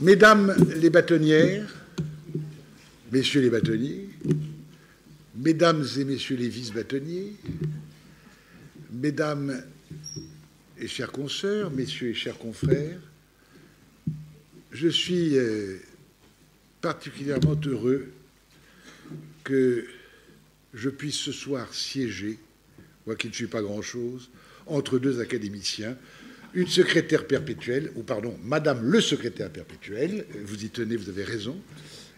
Mesdames les bâtonnières, messieurs les bâtonniers, mesdames et messieurs les vice-bâtonniers, mesdames et chères consoeurs, messieurs et chers confrères, je suis particulièrement heureux que je puisse ce soir siéger, moi qui ne suis pas grand-chose, entre deux académiciens, une secrétaire perpétuelle, ou pardon, Madame le secrétaire perpétuel, vous y tenez, vous avez raison,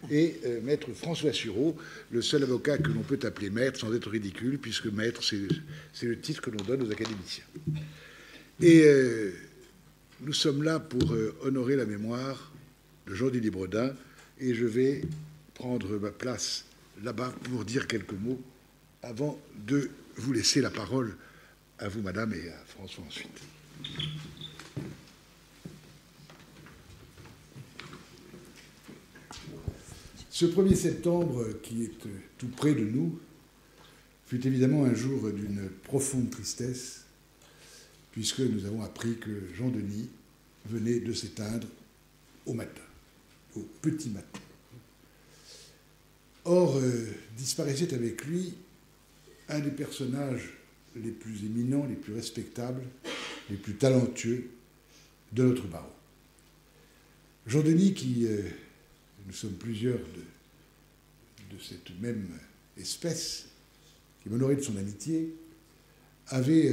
et Maître François Sureau, le seul avocat que l'on peut appeler maître sans être ridicule, puisque maître, c'est le titre que l'on donne aux académiciens. Et nous sommes là pour honorer la mémoire de Jean-Denis Bredin, et je vais prendre ma place là-bas pour dire quelques mots avant de vous laisser la parole à vous, Madame, et à François ensuite. Ce 1er septembre, qui est tout près de nous, fut évidemment un jour d'une profonde tristesse, puisque nous avons appris que Jean-Denis venait de s'éteindre au matin, au petit matin. Or, disparaissait avec lui un des personnages les plus éminents, les plus respectables, les plus talentueux de notre barreau. Jean-Denis, qui, nous sommes plusieurs de cette même espèce, qui m'honorait de son amitié, avait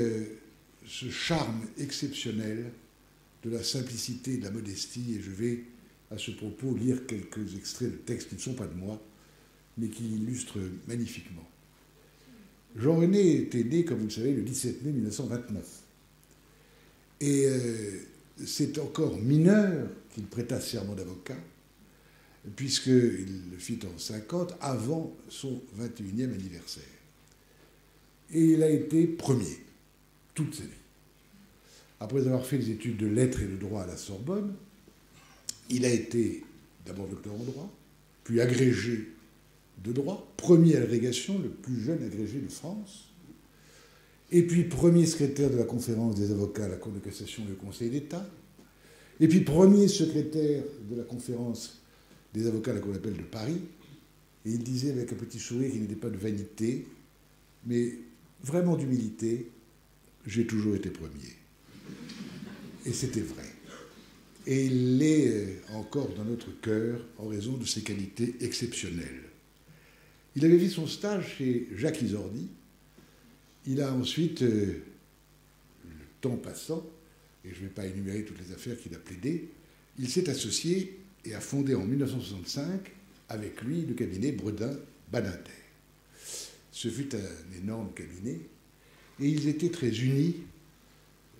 ce charme exceptionnel de la simplicité et de la modestie, et je vais, à ce propos, lire quelques extraits de textes qui ne sont pas de moi, mais qui illustrent magnifiquement. Jean-René était né, comme vous le savez, le 17 mai 1929. Et c'est encore mineur qu'il prêta serment d'avocat, puisqu'il le fit en 50, avant son 21e anniversaire. Et il a été premier, toute sa vie. Après avoir fait des études de lettres et de droit à la Sorbonne, il a été d'abord docteur en droit, puis agrégé de droit, premier à l'agrégation, le plus jeune agrégé de France, et puis premier secrétaire de la conférence des avocats à la Cour de cassation et au Conseil d'État, et puis premier secrétaire de la conférence des avocats à la Cour d'appel de Paris, et il disait avec un petit sourire qu'il n'était pas de vanité, mais vraiment d'humilité, j'ai toujours été premier. Et c'était vrai. Et il l'est encore dans notre cœur en raison de ses qualités exceptionnelles. Il avait fait son stage chez Jacques Isordi. Il a ensuite, le temps passant, et je ne vais pas énumérer toutes les affaires qu'il a plaidées, il s'est associé et a fondé en 1965 avec lui le cabinet Bredin-Badinter. Ce fut un énorme cabinet et ils étaient très unis.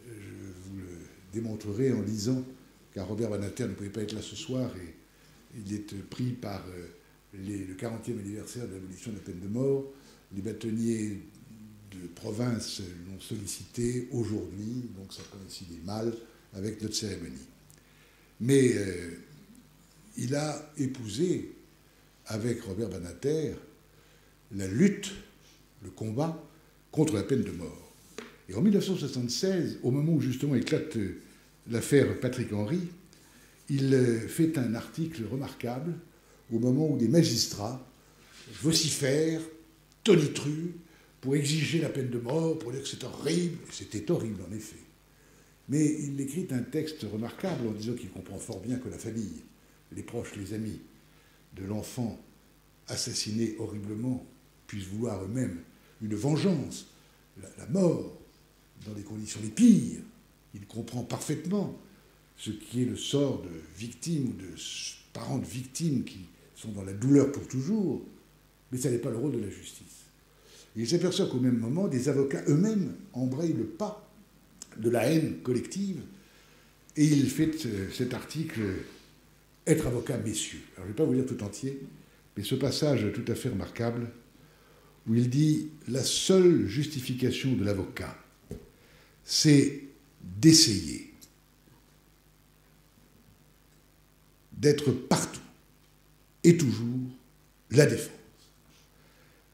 Je vous le démontrerai en lisant, car Robert Badinter ne pouvait pas être là ce soir et il est pris par le 40e anniversaire de l'abolition de la peine de mort. Les bâtonniers de province l'ont sollicité aujourd'hui, donc ça coïncidait mal avec notre cérémonie. Mais il a épousé, avec Robert Badinter, la lutte, le combat contre la peine de mort. Et en 1976, au moment où justement éclate l'affaire Patrick Henry, il fait un article remarquable au moment où des magistrats vocifèrent, tonitruent, pour exiger la peine de mort, pour dire que c'est horrible. C'était horrible, en effet. Mais il écrit un texte remarquable en disant qu'il comprend fort bien que la famille, les proches, les amis de l'enfant assassiné horriblement puissent vouloir eux-mêmes une vengeance, la mort, dans des conditions les pires. Il comprend parfaitement ce qui est le sort de victimes ou de parents de victimes qui sont dans la douleur pour toujours, mais ça n'est pas le rôle de la justice. Et il s'aperçoit qu'au même moment, des avocats eux-mêmes embrayent le pas de la haine collective, et il fait cet article « Être avocat, messieurs ». Alors je ne vais pas vous lire tout entier, mais ce passage tout à fait remarquable, où il dit « La seule justification de l'avocat, c'est d'essayer d'être partout et toujours la défense,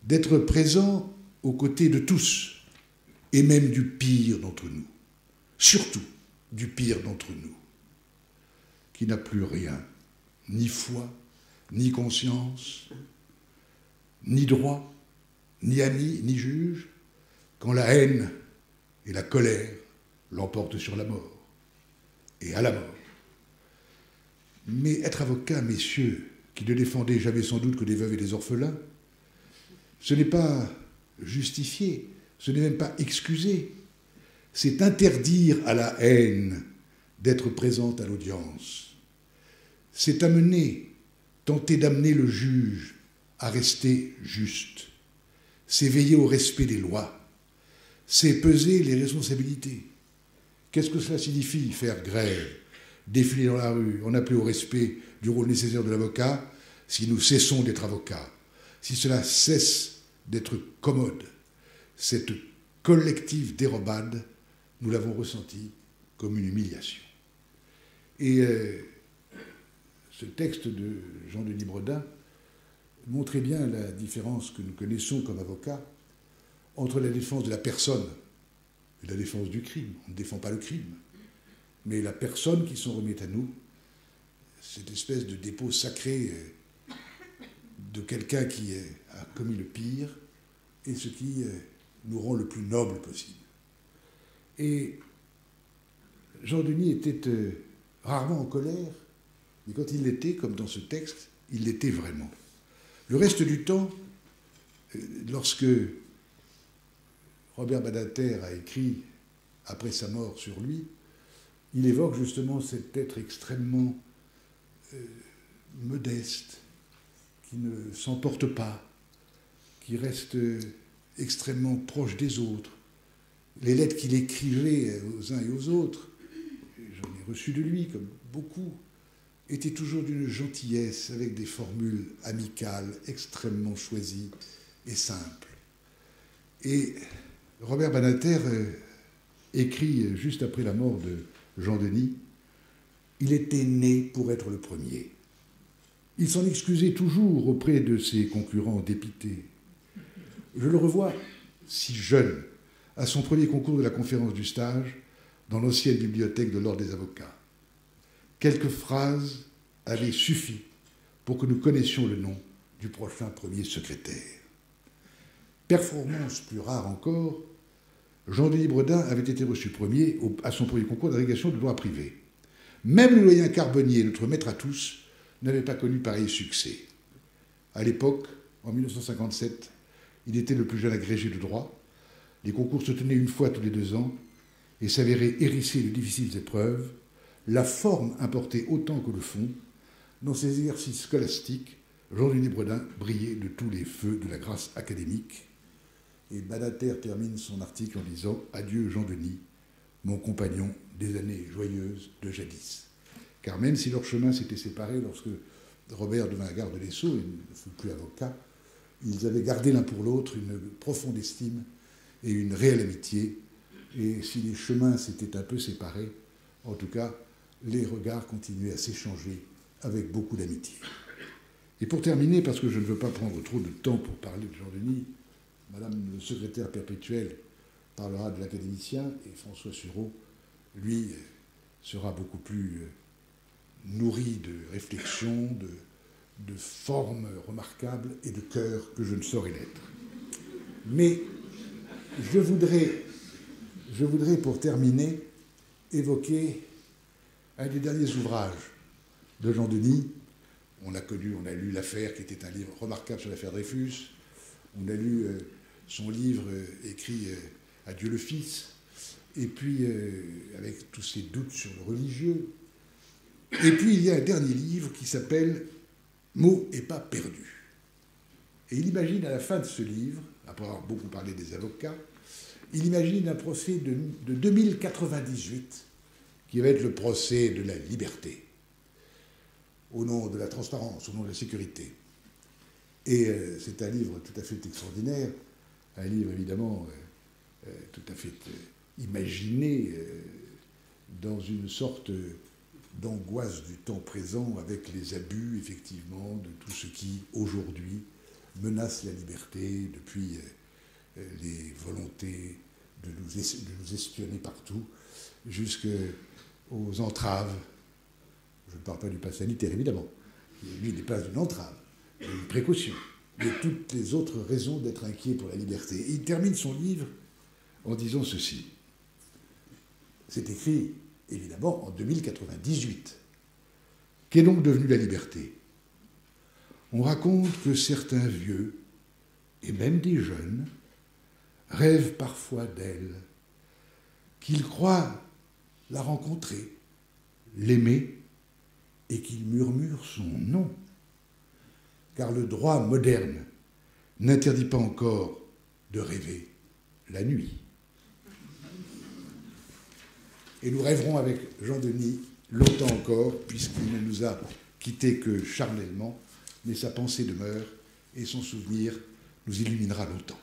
d'être présent aux côtés de tous, et même du pire d'entre nous, surtout du pire d'entre nous, qui n'a plus rien ni foi, ni conscience, ni droit, ni ami, ni juge, quand la haine et la colère l'emportent sur la mort, et à la mort. Mais être avocat, messieurs, qui ne défendez jamais sans doute que des veuves et des orphelins, ce n'est pas justifier, ce n'est même pas excuser, c'est interdire à la haine d'être présente à l'audience. C'est tenter d'amener le juge à rester juste. C'est veiller au respect des lois. C'est peser les responsabilités. Qu'est-ce que cela signifie, faire grève, défiler dans la rue, en appeler au respect du rôle nécessaire de l'avocat, si nous cessons d'être avocats, si cela cesse d'être commode, cette collective dérobade, nous l'avons ressenti comme une humiliation. Et ce texte de Jean-Denis Bredin montrait bien la différence que nous connaissons comme avocats entre la défense de la personne et la défense du crime. On ne défend pas le crime, mais la personne qui s'en remet à nous, cette espèce de dépôt sacré de quelqu'un qui a commis le pire et ce qui nous rend le plus noble possible. Et Jean-Denis était rarement en colère, mais quand il l'était, comme dans ce texte, il l'était vraiment. Le reste du temps, lorsque Robert Badinter a écrit, après sa mort sur lui, il évoque justement cet être extrêmement modeste, qui ne s'emporte pas, qui reste extrêmement proche des autres. Les lettres qu'il écrivait aux uns et aux autres, j'en ai reçu de lui, comme beaucoup, étaient toujours d'une gentillesse, avec des formules amicales, extrêmement choisies et simples. Et Robert Badinter écrit, juste après la mort de Jean-Denis, « Il était né pour être le premier. Il s'en excusait toujours auprès de ses concurrents dépités. Je le revois si jeune, à son premier concours de la conférence du stage, dans l'ancienne bibliothèque de l'Ordre des avocats. Quelques phrases avaient suffi pour que nous connaissions le nom du prochain premier secrétaire. Performance plus rare encore, Jean-Denis Bredin avait été reçu premier à son premier concours d'agrégation de droit privé. Même le doyen Carbonnier, notre maître à tous, n'avait pas connu pareil succès. À l'époque, en 1957, il était le plus jeune agrégé de droit. Les concours se tenaient une fois tous les 2 ans et s'avéraient hérissés de difficiles épreuves. La forme importait autant que le fond. Dans ces exercices scolastiques, Jean-Denis Bredin brillait de tous les feux de la grâce académique. Et Badinter termine son article en disant « Adieu Jean-Denis, mon compagnon des années joyeuses de jadis ». Car même si leurs chemins s'étaient séparés lorsque Robert devint garde des Sceaux et ne fut plus avocat, ils avaient gardé l'un pour l'autre une profonde estime et une réelle amitié. Et si les chemins s'étaient un peu séparés, en tout cas, les regards continuaient à s'échanger avec beaucoup d'amitié. Et pour terminer, parce que je ne veux pas prendre trop de temps pour parler de Jean-Denis, Madame le secrétaire perpétuel parlera de l'académicien et François Sureau, lui, sera beaucoup plus nourri de réflexions, de formes remarquables et de cœur que je ne saurais l'être. Mais je voudrais, pour terminer, évoquer un des derniers ouvrages de Jean-Denis. On a lu L'Affaire, qui était un livre remarquable sur l'affaire Dreyfus. On a lu son livre écrit Adieu le Fils. Et puis, avec tous ses doutes sur le religieux. Et puis, il y a un dernier livre qui s'appelle Mots et pas perdus. Et il imagine à la fin de ce livre, après avoir beaucoup parlé des avocats, il imagine un procès de 2098 qui va être le procès de la liberté, au nom de la transparence, au nom de la sécurité. Et c'est un livre tout à fait extraordinaire, un livre évidemment tout à fait imaginé dans une sorte d'angoisse du temps présent, avec les abus, effectivement, de tout ce qui, aujourd'hui, menace la liberté, depuis les volontés de nous espionner partout, jusqu'aux entraves. Je ne parle pas du pass sanitaire, évidemment, lui n'est pas une entrave, mais une précaution, mais toutes les autres raisons d'être inquiet pour la liberté. Et il termine son livre en disant ceci. C'est écrit, évidemment, en 2098. Qu'est donc devenue la liberté? On raconte que certains vieux, et même des jeunes, rêvent parfois d'elle, qu'ils croient la rencontrer, l'aimer, et qu'ils murmurent son nom. Car le droit moderne n'interdit pas encore de rêver la nuit. Et nous rêverons avec Jean-Denis longtemps encore, puisqu'il ne nous a quittés que charnellement, mais sa pensée demeure et son souvenir nous illuminera longtemps.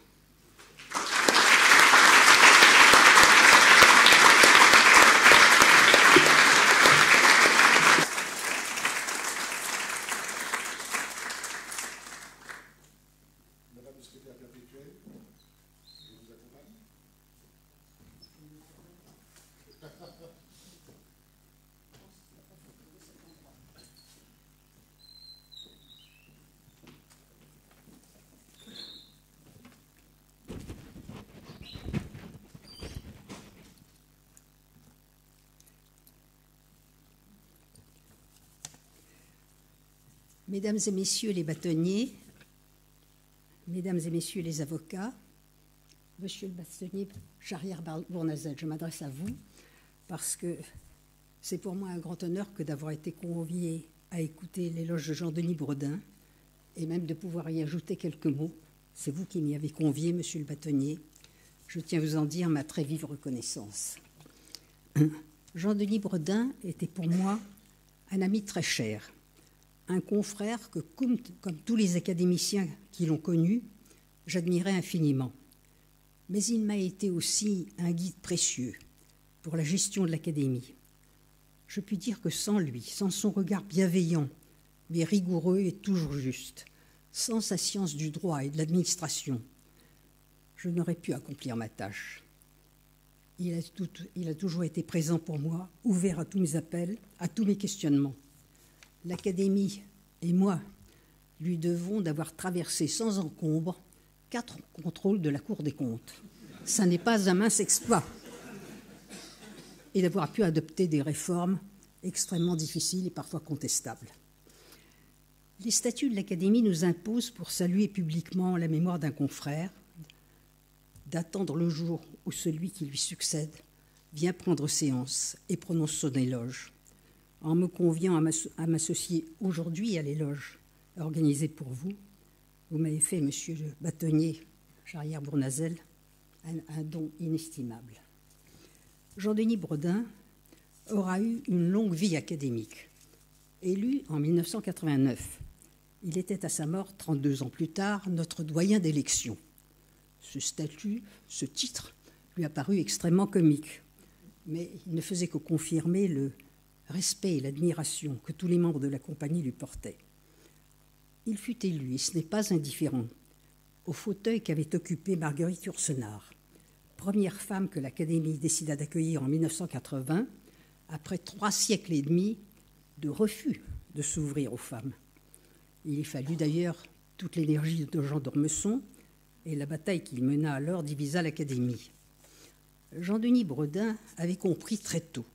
Madame le secrétaire perpétuel, je vous accompagne. Mesdames et messieurs les bâtonniers, mesdames et messieurs les avocats, monsieur le bâtonnier Charrière-Bournazel, je m'adresse à vous parce que c'est pour moi un grand honneur que d'avoir été convié à écouter l'éloge de Jean-Denis Bredin et même de pouvoir y ajouter quelques mots. C'est vous qui m'y avez convié, monsieur le bâtonnier. Je tiens à vous en dire ma très vive reconnaissance. Jean-Denis Bredin était pour moi un ami très cher, un confrère que, comme tous les académiciens qui l'ont connu, j'admirais infiniment. Mais il m'a été aussi un guide précieux pour la gestion de l'Académie. Je puis dire que sans lui, sans son regard bienveillant, mais rigoureux et toujours juste, sans sa science du droit et de l'administration, je n'aurais pu accomplir ma tâche. Il a toujours été présent pour moi, ouvert à tous mes appels, à tous mes questionnements. L'Académie et moi lui devons d'avoir traversé sans encombre 4 contrôles de la Cour des comptes. Ça n'est pas un mince exploit. Et d'avoir pu adopter des réformes extrêmement difficiles et parfois contestables. Les statuts de l'Académie nous imposent, pour saluer publiquement la mémoire d'un confrère, d'attendre le jour où celui qui lui succède vient prendre séance et prononce son éloge. En me conviant à m'associer aujourd'hui à l'éloge organisé pour vous, vous m'avez fait, monsieur le bâtonnier Charrière-Bournazel, un don inestimable. Jean-Denis Bredin aura eu une longue vie académique. Élu en 1989, il était à sa mort 32 ans plus tard notre doyen d'élection. Ce statut, ce titre, lui a paru extrêmement comique, mais il ne faisait que confirmer le respect et l'admiration que tous les membres de la compagnie lui portaient. Il fut élu, et ce n'est pas indifférent, au fauteuil qu'avait occupé Marguerite Yourcenar, première femme que l'Académie décida d'accueillir en 1980, après 3 siècles et demi de refus de s'ouvrir aux femmes. Il y fallut d'ailleurs toute l'énergie de Jean d'Ormesson, et la bataille qu'il mena alors divisa l'Académie. Jean-Denis Bredin avait compris très tôt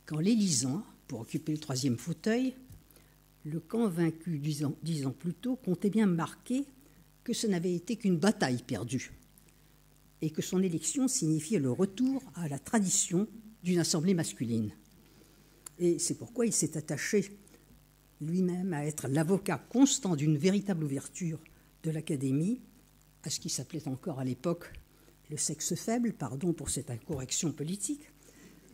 qu'en l'élisant, pour occuper le 3e fauteuil, le camp vaincu 10 ans plus tôt comptait bien marquer que ce n'avait été qu'une bataille perdue et que son élection signifiait le retour à la tradition d'une assemblée masculine. Et c'est pourquoi il s'est attaché lui-même à être l'avocat constant d'une véritable ouverture de l'Académie à ce qui s'appelait encore à l'époque le sexe faible, pardon pour cette incorrection politique,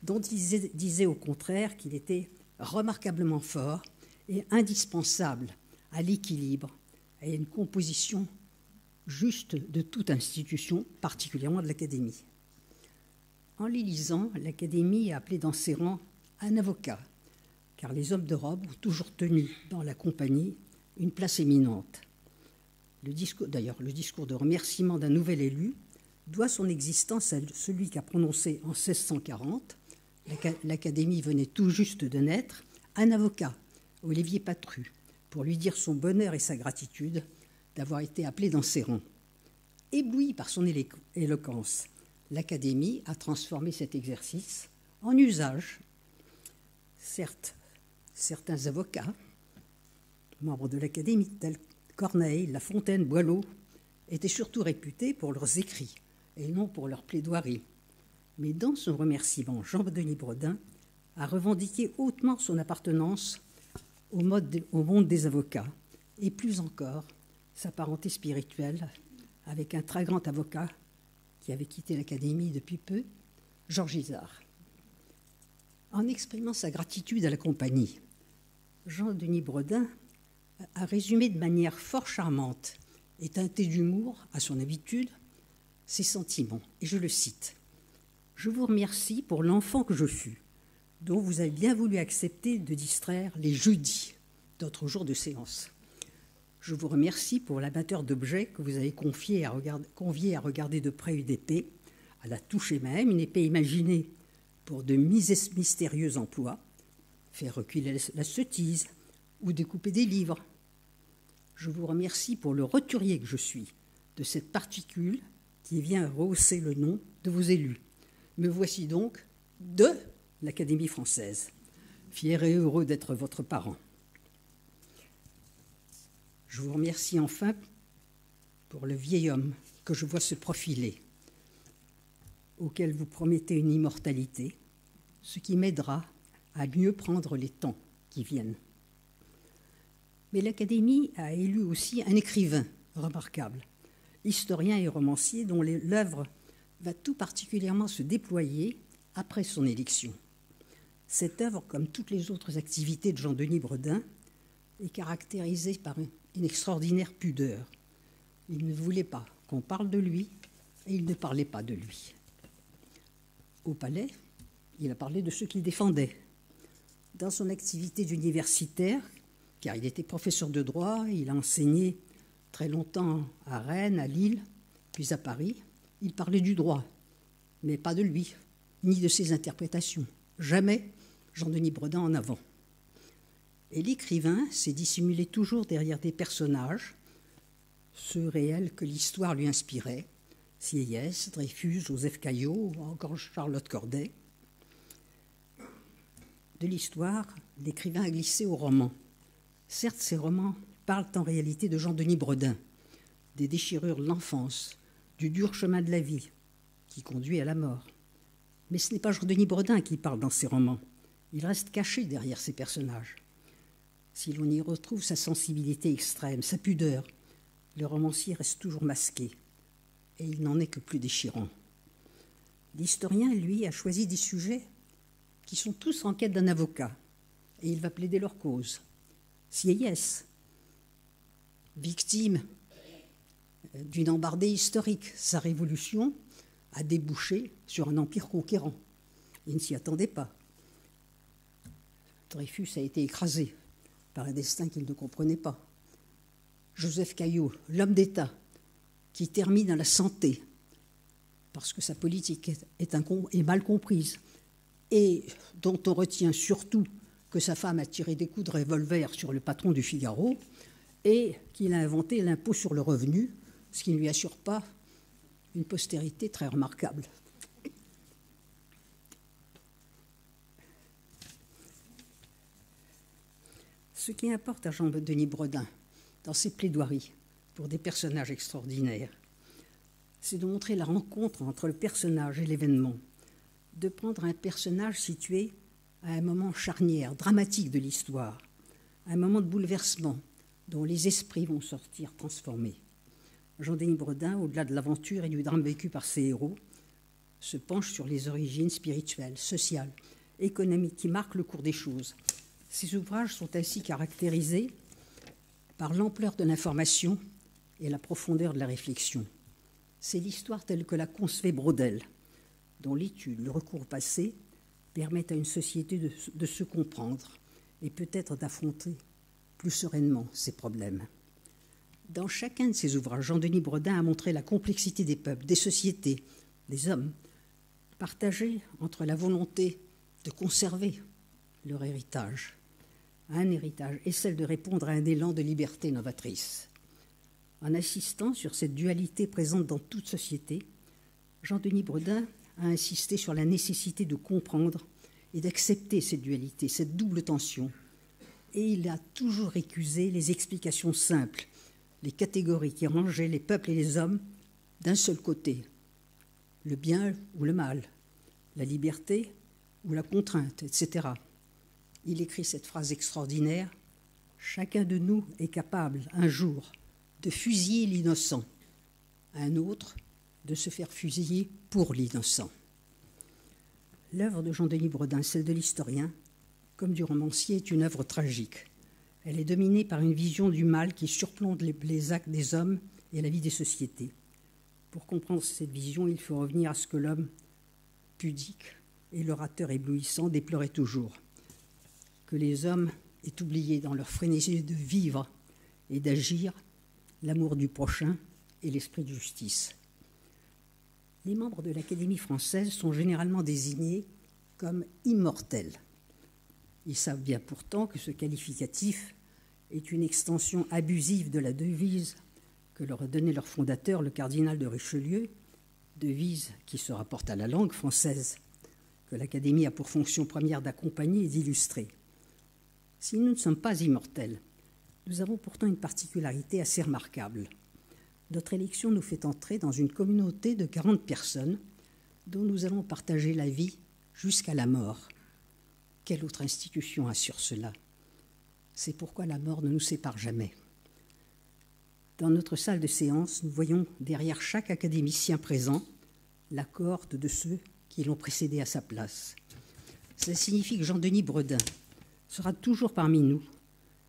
dont il disait au contraire qu'il était remarquablement fort et indispensable à l'équilibre et à une composition juste de toute institution, particulièrement de l'Académie. En l'élisant, l'Académie a appelé dans ses rangs un avocat, car les hommes de robe ont toujours tenu dans la compagnie une place éminente. D'ailleurs, le discours de remerciement d'un nouvel élu doit son existence à celui qu'a prononcé en 1640, l'Académie venait tout juste de naître, un avocat, Olivier Patru, pour lui dire son bonheur et sa gratitude d'avoir été appelé dans ses rangs. Ébloui par son éloquence, l'Académie a transformé cet exercice en usage. Certes, certains avocats, membres de l'Académie, tels Corneille, La Fontaine, Boileau, étaient surtout réputés pour leurs écrits et non pour leurs plaidoiries. Mais dans son remerciement, Jean-Denis Bredin a revendiqué hautement son appartenance au monde des avocats et plus encore sa parenté spirituelle avec un très grand avocat qui avait quitté l'Académie depuis peu, Georges Izard. En exprimant sa gratitude à la compagnie, Jean-Denis Bredin a résumé de manière fort charmante et teintée d'humour, à son habitude, ses sentiments. Et je le cite. « Je vous remercie pour l'enfant que je fus, dont vous avez bien voulu accepter de distraire les jeudis, d'autres jours de séance. Je vous remercie pour l'amateur d'objets que vous avez convié à regarder de près une épée, à la toucher même, une épée imaginée pour de mystérieux emplois, faire reculer la sottise ou découper des livres. Je vous remercie pour le roturier que je suis de cette particule qui vient rehausser le nom de vos élus. Me voici donc de l'Académie française, fier et heureux d'être votre parent. Je vous remercie enfin pour le vieil homme que je vois se profiler, auquel vous promettez une immortalité, ce qui m'aidera à mieux prendre les temps qui viennent. Mais l'Académie a élu aussi un écrivain remarquable, historien et romancier dont l'œuvre va tout particulièrement se déployer après son élection. Cette œuvre, comme toutes les autres activités de Jean-Denis Bredin, est caractérisée par une extraordinaire pudeur. Il ne voulait pas qu'on parle de lui et il ne parlait pas de lui. Au palais, il a parlé de ceux qu'il défendait. Dans son activité d'universitaire, car il était professeur de droit, il a enseigné très longtemps à Rennes, à Lille, puis à Paris, il parlait du droit, mais pas de lui, ni de ses interprétations. Jamais Jean-Denis Bredin en avant. Et l'écrivain s'est dissimulé toujours derrière des personnages, ceux réels que l'histoire lui inspirait, Sieyès, Dreyfus, Joseph Caillaux, ou encore Charlotte Corday. De l'histoire, l'écrivain a glissé au roman. Certes, ces romans parlent en réalité de Jean-Denis Bredin, des déchirures de l'enfance, du dur chemin de la vie qui conduit à la mort. Mais ce n'est pas Jean-Denis Bredin qui parle dans ses romans. Il reste caché derrière ces personnages. Si l'on y retrouve sa sensibilité extrême, sa pudeur, le romancier reste toujours masqué, et il n'en est que plus déchirant. L'historien, lui, a choisi des sujets qui sont tous en quête d'un avocat, et il va plaider leur cause. Sieyès, victime d'une embardée historique, sa révolution a débouché sur un empire conquérant. Il ne s'y attendait pas. Dreyfus a été écrasé par un destin qu'il ne comprenait pas. Joseph Caillaux, l'homme d'État, qui termine à la santé, parce que sa politique est mal comprise, et dont on retient surtout que sa femme a tiré des coups de revolver sur le patron du Figaro, et qu'il a inventé l'impôt sur le revenu, ce qui ne lui assure pas une postérité très remarquable. Ce qui importe à Jean-Denis Bredin dans ses plaidoiries pour des personnages extraordinaires, c'est de montrer la rencontre entre le personnage et l'événement, de prendre un personnage situé à un moment charnière, dramatique de l'histoire, un moment de bouleversement dont les esprits vont sortir transformés. Jean-Denis Bredin, au-delà de l'aventure et du drame vécu par ses héros, se penche sur les origines spirituelles, sociales, économiques qui marquent le cours des choses. Ces ouvrages sont ainsi caractérisés par l'ampleur de l'information et la profondeur de la réflexion. C'est l'histoire telle que la concevait Braudel, dont l'étude, le recours au passé, permettent à une société de se comprendre et peut-être d'affronter plus sereinement ses problèmes. Dans chacun de ses ouvrages, Jean-Denis Bredin a montré la complexité des peuples, des sociétés, des hommes, partagés entre la volonté de conserver leur héritage a un héritage, et celle de répondre à un élan de liberté novatrice. En insistant sur cette dualité présente dans toute société, Jean-Denis Bredin a insisté sur la nécessité de comprendre et d'accepter cette dualité, cette double tension. Et il a toujours récusé les explications simples, les catégories qui rangeaient les peuples et les hommes d'un seul côté, le bien ou le mal, la liberté ou la contrainte, etc. Il écrit cette phrase extraordinaire: « Chacun de nous est capable, un jour, de fusiller l'innocent, un autre de se faire fusiller pour l'innocent. » L'œuvre de Jean-Denis Bredin, celle de l'historien, comme du romancier, est une œuvre tragique. Elle est dominée par une vision du mal qui surplombe les actes des hommes et la vie des sociétés. Pour comprendre cette vision, il faut revenir à ce que l'homme pudique et l'orateur éblouissant déplorait toujours, que les hommes aient oublié dans leur frénésie de vivre et d'agir l'amour du prochain et l'esprit de justice. Les membres de l'Académie française sont généralement désignés comme immortels. Ils savent bien pourtant que ce qualificatif est une extension abusive de la devise que leur a donnée leur fondateur, le cardinal de Richelieu, devise qui se rapporte à la langue française, que l'Académie a pour fonction première d'accompagner et d'illustrer. Si nous ne sommes pas immortels, nous avons pourtant une particularité assez remarquable. Notre élection nous fait entrer dans une communauté de 40 personnes dont nous allons partager la vie jusqu'à la mort. Quelle autre institution assure cela? C'est pourquoi la mort ne nous sépare jamais. Dans notre salle de séance, nous voyons derrière chaque académicien présent la cohorte de ceux qui l'ont précédé à sa place. Cela signifie que Jean-Denis Bredin sera toujours parmi nous,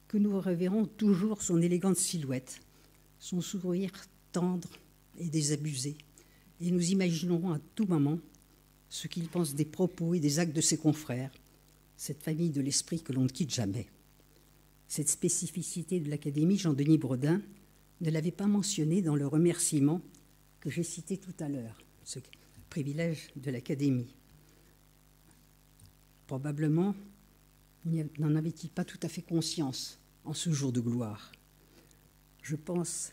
que nous reverrons toujours son élégante silhouette, son sourire tendre et désabusé, et nous imaginerons à tout moment ce qu'il pense des propos et des actes de ses confrères, cette famille de l'esprit que l'on ne quitte jamais. Cette spécificité de l'Académie, Jean-Denis Bredin ne l'avait pas mentionné dans le remerciement que j'ai cité tout à l'heure, ce privilège de l'Académie. Probablement n'en avait-il pas tout à fait conscience en ce jour de gloire. Je pense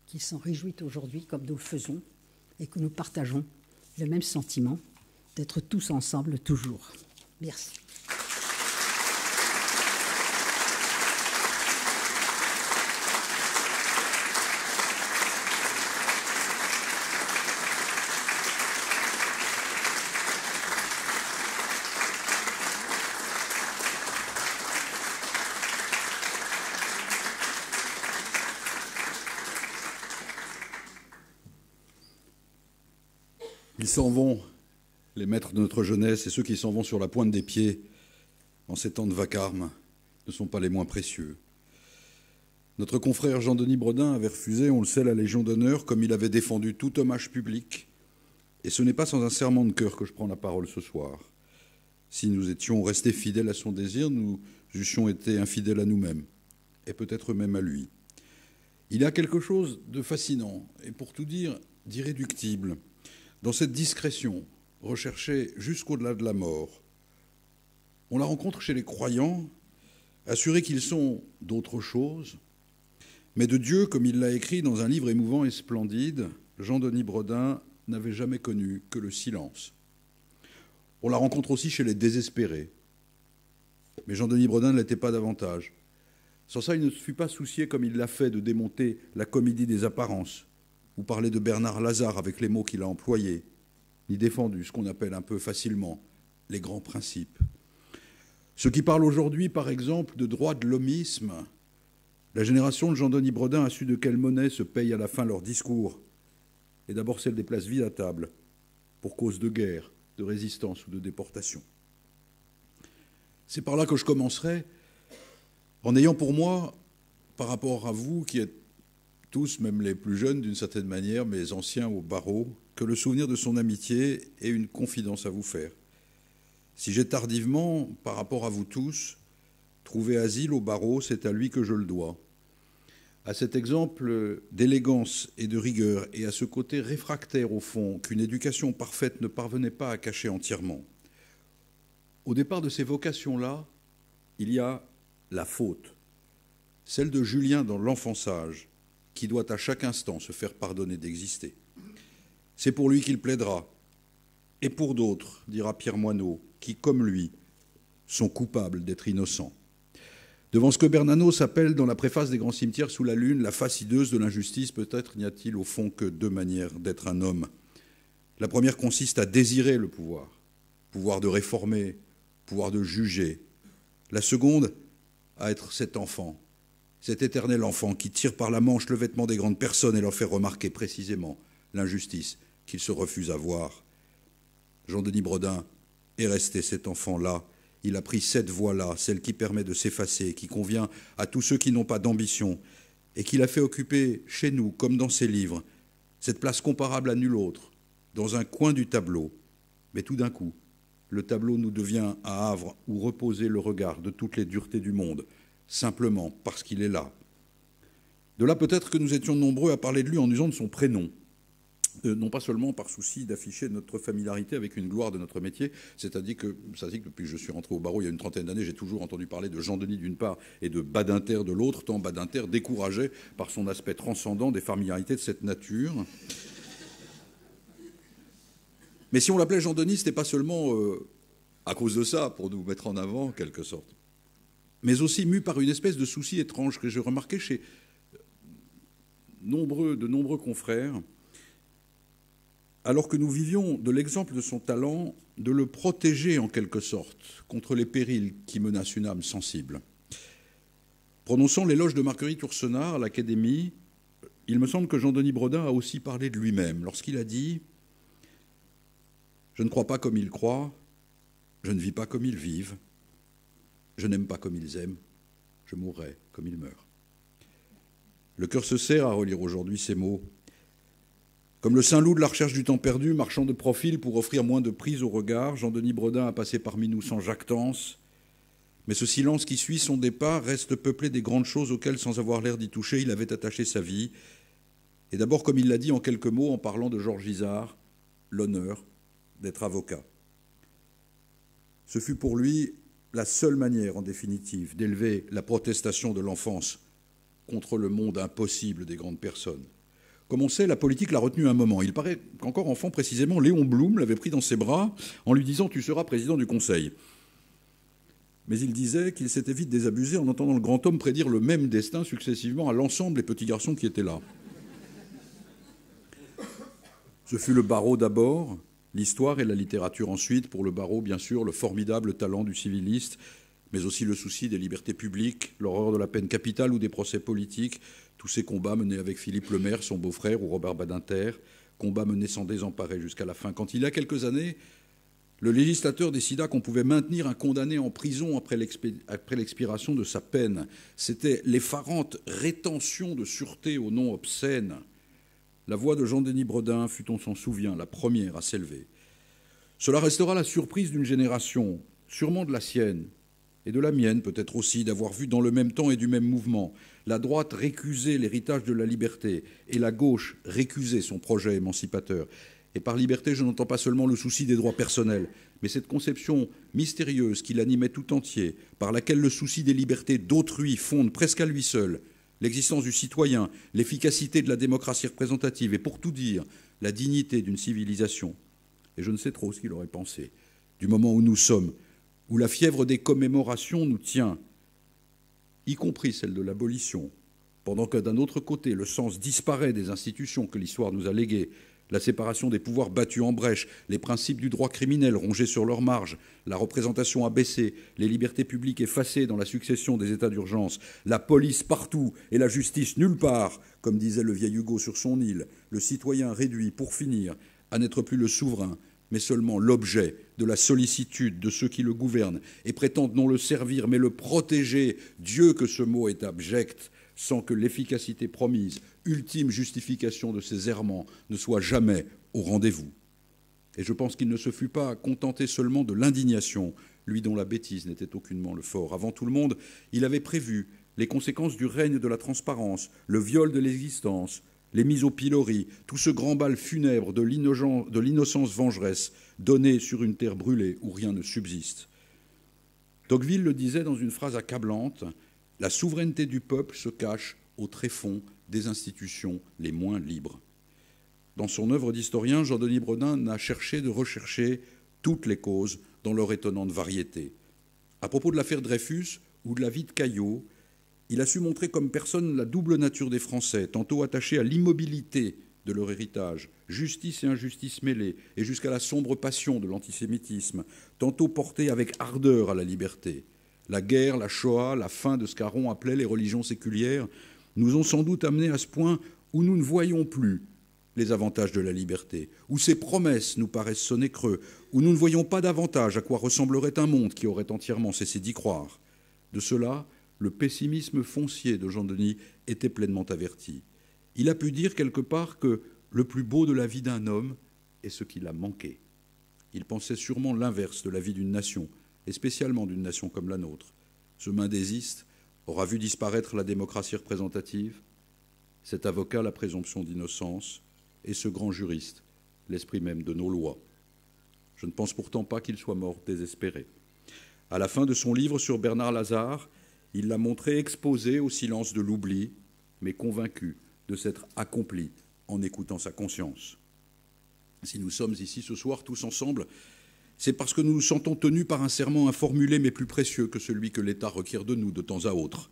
qu'il s'en réjouit aujourd'hui comme nous le faisons et que nous partageons le même sentiment d'être tous ensemble toujours. Merci. Ils s'en vont, les maîtres de notre jeunesse, et ceux qui s'en vont sur la pointe des pieds en ces temps de vacarme ne sont pas les moins précieux. Notre confrère Jean-Denis Bredin avait refusé, on le sait, la Légion d'honneur, comme il avait défendu tout hommage public. Et ce n'est pas sans un serment de cœur que je prends la parole ce soir. Si nous étions restés fidèles à son désir, nous eussions été infidèles à nous-mêmes, et peut-être même à lui. Il y a quelque chose de fascinant, et pour tout dire, d'irréductible, dans cette discrétion recherchée jusqu'au-delà de la mort. On la rencontre chez les croyants, assurés qu'ils sont d'autre chose, mais de Dieu, comme il l'a écrit dans un livre émouvant et splendide, Jean-Denis Bredin n'avait jamais connu que le silence. On la rencontre aussi chez les désespérés, mais Jean-Denis Bredin ne l'était pas davantage. Sans ça, il ne se fut pas soucié, comme il l'a fait, de démonter la comédie des apparences, ou parler de Bernard Lazare avec les mots qu'il a employés, ni défendu ce qu'on appelle un peu facilement les grands principes. Ceux qui parlent aujourd'hui, par exemple, de droit de l'hommisme, la génération de Jean-Denis Bredin a su de quelle monnaie se payent à la fin leurs discours, et d'abord celle des places vides à table, pour cause de guerre, de résistance ou de déportation. C'est par là que je commencerai, en ayant pour moi, par rapport à vous qui êtes tous, même les plus jeunes d'une certaine manière, mais anciens au barreau, que le souvenir de son amitié et une confidence à vous faire. Si j'ai tardivement, par rapport à vous tous, trouvé asile au barreau, c'est à lui que je le dois. À cet exemple d'élégance et de rigueur, et à ce côté réfractaire au fond, qu'une éducation parfaite ne parvenait pas à cacher entièrement. Au départ de ces vocations-là, il y a la faute, celle de Julien dans l'enfant-sage, qui doit à chaque instant se faire pardonner d'exister. C'est pour lui qu'il plaidera, et pour d'autres, dira Pierre Moineau, qui, comme lui, sont coupables d'être innocents. Devant ce que Bernanos appelle dans la préface des Grands cimetières sous la lune la face hideuse de l'injustice, peut-être n'y a-t-il au fond que deux manières d'être un homme. La première consiste à désirer le pouvoir de réformer, pouvoir de juger. La seconde, à être cet enfant, cet éternel enfant qui tire par la manche le vêtement des grandes personnes et leur fait remarquer précisément l'injustice qu'ils se refusent à voir. Jean-Denis Bredin est resté cet enfant-là. Il a pris cette voie-là, celle qui permet de s'effacer, qui convient à tous ceux qui n'ont pas d'ambition, et qui l'a fait occuper chez nous, comme dans ses livres, cette place comparable à nulle autre, dans un coin du tableau. Mais tout d'un coup, le tableau nous devient un havre où reposer le regard de toutes les duretés du monde, simplement parce qu'il est là. De là peut-être que nous étions nombreux à parler de lui en usant de son prénom. Non pas seulement par souci d'afficher notre familiarité avec une gloire de notre métier, c'est-à-dire que depuis que je suis rentré au barreau il y a une trentaine d'années, j'ai toujours entendu parler de Jean-Denis d'une part et de Badinter de l'autre, tant Badinter décourageait par son aspect transcendant des familiarités de cette nature. Mais si on l'appelait Jean-Denis, ce n'était pas seulement à cause de ça, pour nous mettre en avant, en quelque sorte, mais aussi mu par une espèce de souci étrange que j'ai remarqué chez de nombreux confrères, alors que nous vivions de l'exemple de son talent, de le protéger en quelque sorte contre les périls qui menacent une âme sensible. Prononçant l'éloge de Marguerite Yourcenar à l'Académie, il me semble que Jean-Denis Bredin a aussi parlé de lui-même lorsqu'il a dit « Je ne crois pas comme ils croient, je ne vis pas comme ils vivent, je n'aime pas comme ils aiment, je mourrai comme ils meurent. » Le cœur se serre à relire aujourd'hui ces mots. Comme le Saint-Loup de la recherche du temps perdu, marchant de profil pour offrir moins de prise au regard, Jean-Denis Bredin a passé parmi nous sans jactance. Mais ce silence qui suit son départ reste peuplé des grandes choses auxquelles, sans avoir l'air d'y toucher, il avait attaché sa vie. Et d'abord, comme il l'a dit en quelques mots en parlant de Georges Isard, l'honneur d'être avocat. Ce fut pour lui la seule manière, en définitive, d'élever la protestation de l'enfance contre le monde impossible des grandes personnes. Comme on sait, la politique l'a retenu un moment. Il paraît qu'encore enfant, précisément, Léon Blum l'avait pris dans ses bras en lui disant « Tu seras président du Conseil ». Mais il disait qu'il s'était vite désabusé en entendant le grand homme prédire le même destin successivement à l'ensemble des petits garçons qui étaient là. Ce fut le barreau d'abord, l'histoire et la littérature ensuite. Pour le barreau, bien sûr, le formidable talent du civiliste, mais aussi le souci des libertés publiques, l'horreur de la peine capitale ou des procès politiques, tous ces combats menés avec Philippe Lemaire, son beau-frère, ou Robert Badinter, combats menés sans désemparer jusqu'à la fin. Quand il y a quelques années, le législateur décida qu'on pouvait maintenir un condamné en prison après l'expiration de sa peine. C'était l'effarante rétention de sûreté au nom obscène. La voix de Jean-Denis Bredin fut, on s'en souvient, la première à s'élever. Cela restera la surprise d'une génération, sûrement de la sienne, et de la mienne peut-être aussi, d'avoir vu dans le même temps et du même mouvement la droite récuser l'héritage de la liberté et la gauche récuser son projet émancipateur. Et par liberté, je n'entends pas seulement le souci des droits personnels, mais cette conception mystérieuse qui l'animait tout entier, par laquelle le souci des libertés d'autrui fonde presque à lui seul l'existence du citoyen, l'efficacité de la démocratie représentative et, pour tout dire, la dignité d'une civilisation. Et je ne sais trop ce qu'il aurait pensé du moment où nous sommes, où la fièvre des commémorations nous tient, y compris celle de l'abolition, pendant que d'un autre côté, le sens disparaît des institutions que l'histoire nous a léguées, la séparation des pouvoirs battus en brèche, les principes du droit criminel rongés sur leur marge, la représentation abaissée, les libertés publiques effacées dans la succession des états d'urgence, la police partout et la justice nulle part, comme disait le vieil Hugo sur son île, le citoyen réduit, pour finir, à n'être plus le souverain, mais seulement l'objet de la sollicitude de ceux qui le gouvernent et prétendent non le servir, mais le protéger. Dieu que ce mot est abject, sans que l'efficacité promise, ultime justification de ces errements, ne soit jamais au rendez-vous. Et je pense qu'il ne se fut pas contenté seulement de l'indignation, lui dont la bêtise n'était aucunement le fort. Avant tout le monde, il avait prévu les conséquences du règne de la transparence, le viol de l'existence, les mises au pilori, tout ce grand bal funèbre de l'innocence vengeresse donnée sur une terre brûlée où rien ne subsiste. Tocqueville le disait dans une phrase accablante, « La souveraineté du peuple se cache au tréfonds des institutions les moins libres ». Dans son œuvre d'historien, Jean-Denis Bredin n'a cherché de rechercher toutes les causes dans leur étonnante variété. À propos de l'affaire Dreyfus ou de la vie de Caillaux, il a su montrer comme personne la double nature des Français, tantôt attachés à l'immobilité de leur héritage, justice et injustice mêlées, et jusqu'à la sombre passion de l'antisémitisme, tantôt portés avec ardeur à la liberté. La guerre, la Shoah, la fin de ce qu'Aron appelait les religions séculières, nous ont sans doute amenés à ce point où nous ne voyons plus les avantages de la liberté, où ces promesses nous paraissent sonner creux, où nous ne voyons pas davantage à quoi ressemblerait un monde qui aurait entièrement cessé d'y croire. De cela, le pessimisme foncier de Jean-Denis était pleinement averti. Il a pu dire quelque part que le plus beau de la vie d'un homme est ce qu'il a manqué. Il pensait sûrement l'inverse de la vie d'une nation, et spécialement d'une nation comme la nôtre. Ce mendésiste aura vu disparaître la démocratie représentative, cet avocat la présomption d'innocence, et ce grand juriste l'esprit même de nos lois. Je ne pense pourtant pas qu'il soit mort désespéré. À la fin de son livre sur Bernard Lazare, il l'a montré exposé au silence de l'oubli, mais convaincu de s'être accompli en écoutant sa conscience. Si nous sommes ici ce soir tous ensemble, c'est parce que nous nous sentons tenus par un serment informulé mais plus précieux que celui que l'État requiert de nous de temps à autre.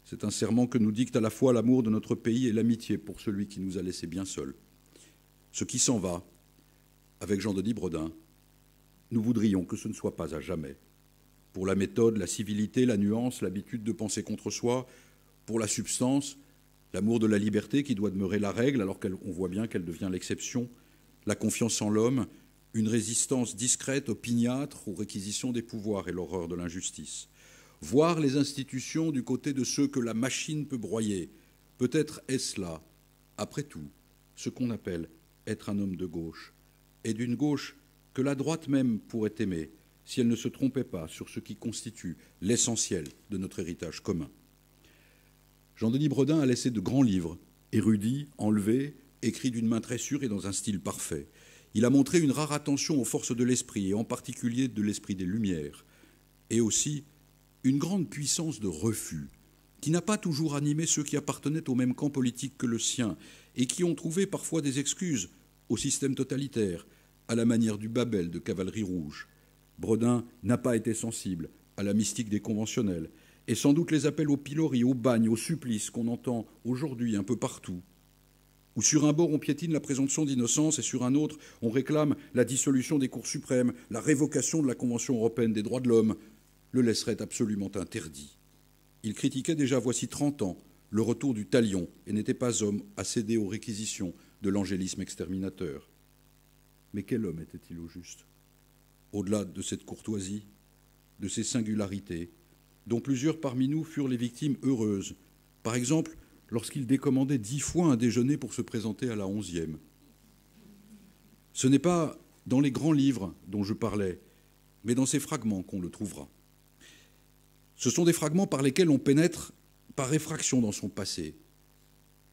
C'est un serment que nous dicte à la fois l'amour de notre pays et l'amitié pour celui qui nous a laissés bien seuls. Ce qui s'en va, avec Jean-Denis Bredin, nous voudrions que ce ne soit pas à jamais. Pour la méthode, la civilité, la nuance, l'habitude de penser contre soi, pour la substance, l'amour de la liberté qui doit demeurer la règle alors qu'on voit bien qu'elle devient l'exception, la confiance en l'homme, une résistance discrète, opiniâtre aux réquisitions des pouvoirs et l'horreur de l'injustice. Voir les institutions du côté de ceux que la machine peut broyer, peut-être est-ce là, après tout, ce qu'on appelle être un homme de gauche, et d'une gauche que la droite même pourrait aimer si elle ne se trompait pas sur ce qui constitue l'essentiel de notre héritage commun. Jean-Denis Bredin a laissé de grands livres, érudits, enlevés, écrits d'une main très sûre et dans un style parfait. Il a montré une rare attention aux forces de l'esprit, et en particulier de l'esprit des Lumières, et aussi une grande puissance de refus, qui n'a pas toujours animé ceux qui appartenaient au même camp politique que le sien, et qui ont trouvé parfois des excuses au système totalitaire, à la manière du Babel de Cavalerie Rouge. Bredin n'a pas été sensible à la mystique des conventionnels, et sans doute les appels au pilori, au bagne, au supplice qu'on entend aujourd'hui un peu partout, où sur un bord on piétine la présomption d'innocence et sur un autre on réclame la dissolution des cours suprêmes, la révocation de la Convention européenne des droits de l'homme, le laisserait absolument interdit. Il critiquait déjà voici 30 ans le retour du talion et n'était pas homme à céder aux réquisitions de l'angélisme exterminateur. Mais quel homme était-il au juste? Au-delà de cette courtoisie, de ces singularités, dont plusieurs parmi nous furent les victimes heureuses, par exemple lorsqu'il décommandait 10 fois un déjeuner pour se présenter à la 11e. Ce n'est pas dans les grands livres dont je parlais, mais dans ces fragments qu'on le trouvera. Ce sont des fragments par lesquels on pénètre par réfraction dans son passé,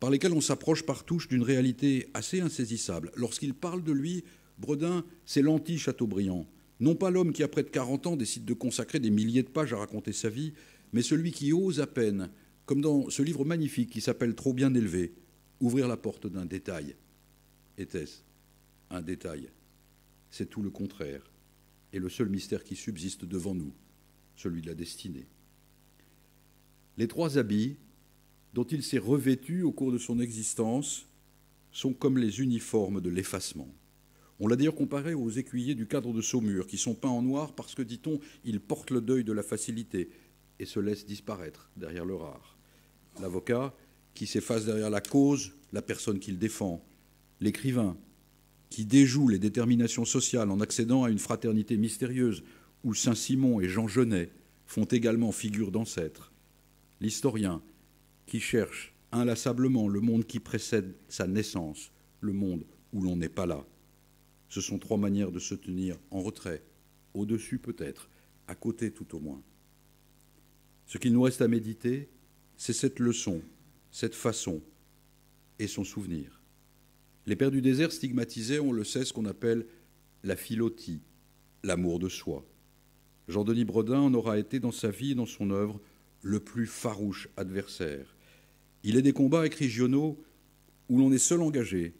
par lesquels on s'approche par touche d'une réalité assez insaisissable. Lorsqu'il parle de lui, Bredin, c'est l'anti-Chateaubriand, non pas l'homme qui, après 40 ans, décide de consacrer des milliers de pages à raconter sa vie, mais celui qui ose à peine, comme dans ce livre magnifique qui s'appelle « Trop bien élevé », ouvrir la porte d'un détail. Était-ce un détail? C'est tout le contraire, et le seul mystère qui subsiste devant nous, celui de la destinée. Les 3 habits dont il s'est revêtu au cours de son existence sont comme les uniformes de l'effacement. On l'a d'ailleurs comparé aux écuyers du cadre de Saumur, qui sont peints en noir parce que, dit-on, ils portent le deuil de la facilité et se laissent disparaître derrière le rare. L'avocat qui s'efface derrière la cause, la personne qu'il défend. L'écrivain qui déjoue les déterminations sociales en accédant à une fraternité mystérieuse où Saint-Simon et Jean Genet font également figure d'ancêtres. L'historien qui cherche inlassablement le monde qui précède sa naissance, le monde où l'on n'est pas là. Ce sont 3 manières de se tenir en retrait, au-dessus peut-être, à côté tout au moins. Ce qu'il nous reste à méditer, c'est cette leçon, cette façon et son souvenir. Les pères du désert stigmatisaient, on le sait, ce qu'on appelle la philotie, l'amour de soi. Jean-Denis Bredin en aura été dans sa vie et dans son œuvre le plus farouche adversaire. Il est des combats, écrit Giono, où l'on est seul engagé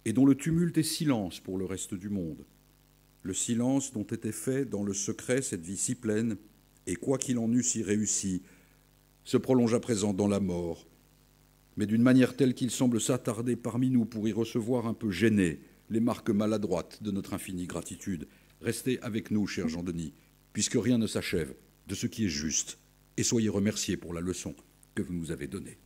et dont le tumulte est silence pour le reste du monde. Le silence dont était fait dans le secret cette vie si pleine, et quoi qu'il en eût si réussi, se prolonge à présent dans la mort, mais d'une manière telle qu'il semble s'attarder parmi nous pour y recevoir un peu gêné les marques maladroites de notre infinie gratitude. Restez avec nous, cher Jean-Denis, puisque rien ne s'achève de ce qui est juste, et soyez remerciés pour la leçon que vous nous avez donnée.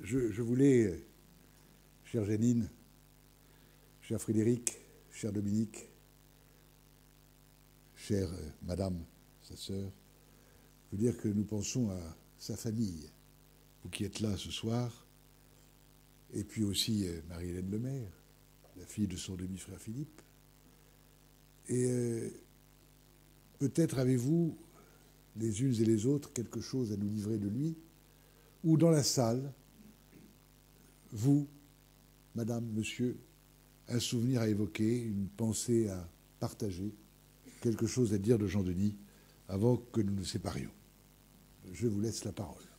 Je voulais, chère Janine, cher Frédéric, cher Dominique, chère Madame, sa sœur, vous dire que nous pensons à sa famille, vous qui êtes là ce soir, et puis aussi Marie-Hélène Lemaire, la fille de son demi-frère Philippe. Et peut-être avez-vous, les unes et les autres, quelque chose à nous livrer de lui, ou dans la salle, vous, madame, monsieur, un souvenir à évoquer, une pensée à partager, quelque chose à dire de Jean-Denis avant que nous nous séparions. Je vous laisse la parole.